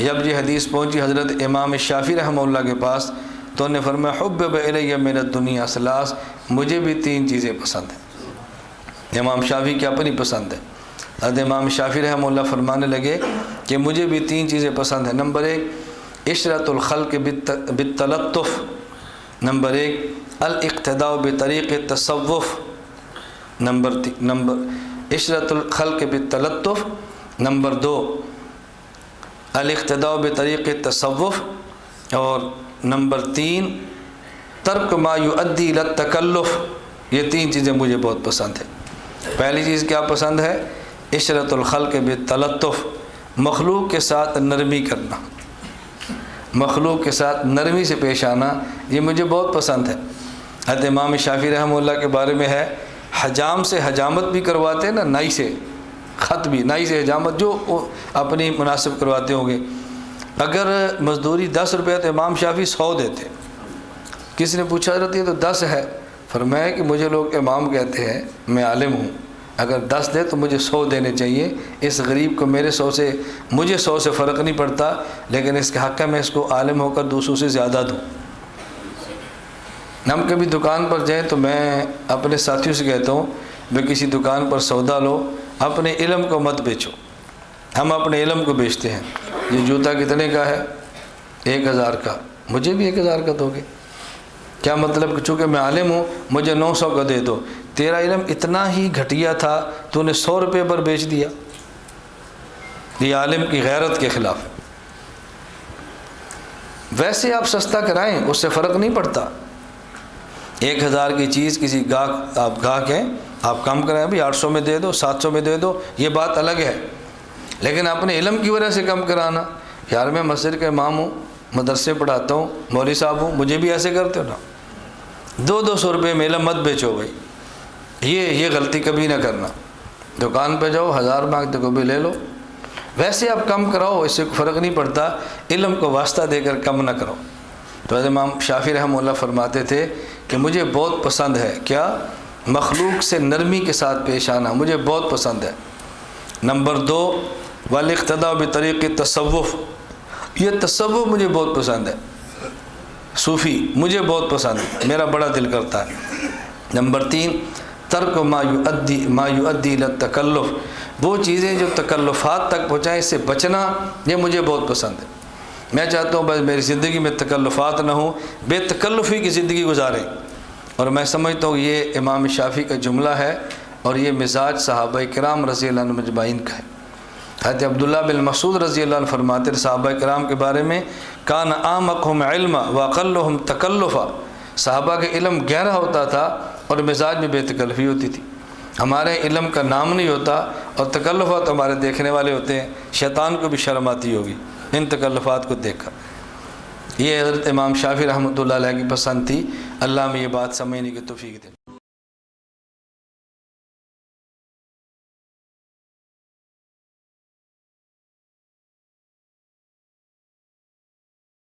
جب یہ حدیث پہنچی حضرت امام شافعی رحمہ اللہ کے پاس تو انہوں نے فرمایا حبب الی من الدنیا ثلاث، مجھے بھی 3 چیزیں پسند ہیں۔ امام شافعی کی اپنی پسند ہے۔ حضرت امام شافعی رحمہ اللہ فرمانے لگے کہ مجھے بھی 3 چیزیں پسند ہیں۔ نمبر 1 عشرت الخلق بالتلطف، نمبر 1 الاقتداء بطریق التصوف، نمبر عشرت الخلق بالتلطف، نمبر 2 الاقتداء بطریق التصوف، اور نمبر 3 ترک ما یؤدی الی التکلف۔ یہ 3 چیزیں مجھے بہت پسند ہیں۔ پہلی چیز کیا پسند ہے؟ عشرت الخلق بالتلطف، مخلوق کے ساتھ نرمی کرنا، مخلوق کے ساتھ نرمی سے پیش آنا، یہ مجھے بہت پسند ہے۔ حضرت امام شافعی رحمہ اللہ کے بارے میں ہے حجام سے حجامت بھی کرواتے ہیں نا، نائی سے خط بھی، نائی سے حجامت جو اپنی مناسب کرواتے ہوں گے۔ اگر مزدوری 10 روپے تو امام شافعی 100 دیتے۔ کسی نے پوچھا حضرت یہ تو 10 ہے، فرمایا کہ مجھے لوگ امام کہتے ہیں، میں عالم ہوں، اگر 10 دے تو مجھے 100 دینے چاہیے۔ اس غریب کو مجھے 100 سے فرق نہیں پڑتا، لیکن اس کے حق ہے میں اس کو عالم ہو کر دوسروں سے زیادہ دوں۔ ہم کبھی دکان پر جائیں تو میں اپنے ساتھیوں سے کہتا ہوں میں کسی دکان پر سودا لو، اپنے علم کو مت بیچو۔ ہم اپنے علم کو بیچتے ہیں۔ یہ جوتا کتنے کا ہے؟ 1000 کا، مجھے بھی 1000 کا دو گے؟ کیا مطلب کہ چونکہ میں عالم ہوں مجھے 900 کا دے دو؟ تیرا علم اتنا ہی گھٹیا تھا تو نے 100 روپے پر بیچ دیا۔ یہ عالم کی غیرت کے خلاف ہے۔ ویسے آپ سستا کرائیں، اس سے فرق نہیں پڑتا۔ 1000 کی چیز کسی گاہک ہیں، آپ کم کرائیں، بھی 800 میں دے دو، 700 میں دے دو، یہ بات الگ ہے۔ لیکن اپنے علم کی وجہ سے کم کرانا، یار میں مسجد کا امام ہوں، مدرسے پڑھاتا ہوں، مولوی صاحب ہوں، مجھے بھی ایسے کرتے ہو نا۔ 200 روپے میں علم مت بیچو بھائی، یہ غلطی کبھی نہ کرنا۔ دکان پہ جاؤ، 1000 مانگتے کو بھی لے لو، ویسے آپ کم کراؤ، اس سے فرق نہیں پڑتا، علم کو واسطہ دے کر کم نہ کرو۔ تو حضرت امام شافعی رحمہ اللہ فرماتے تھے کہ مجھے بہت پسند ہے کیا؟ مخلوق سے نرمی کے ساتھ پیش آنا مجھے بہت پسند ہے۔ نمبر 2 والاقتداء بطریق التصوف، یہ تصوف مجھے بہت پسند ہے، صوفی مجھے بہت پسند ہے، میرا بڑا دل کرتا ہے۔ نمبر 3 ترک ما یؤدی الی التکلف، وہ چیزیں جو تکلفات تک پہنچائیں اس سے بچنا، یہ مجھے بہت پسند ہے۔ میں چاہتا ہوں بس میری زندگی میں تکلفات نہ ہوں، بے تکلفی کی زندگی گزاریں۔ اور میں سمجھتا ہوں یہ امام شافعی کا جملہ ہے، اور یہ مزاج صحابہ کرام رضی اللہ عنہ مجمعین کا ہے۔ حضرت عبداللہ بن مسعود رضی اللہ عنہ فرماتے ہیں صحابہ کرام کے بارے میں، کان اعمقہم علما واقلہم تکلفا، صحابہ کے علم گہرا ہوتا تھا اور مزاج میں بے تکلفی ہوتی تھی۔ ہمارے علم کا نام نہیں ہوتا اور تکلفات ہمارے دیکھنے والے ہوتے ہیں، شیطان کو بھی شرم آتی ہوگی ان تکلفات کو دیکھ کر۔ یہ حضرت امام شافعی رحمۃ اللہ علیہ کی پسند تھی۔ اللہ میں یہ بات سمجھنے کی توفیق دے۔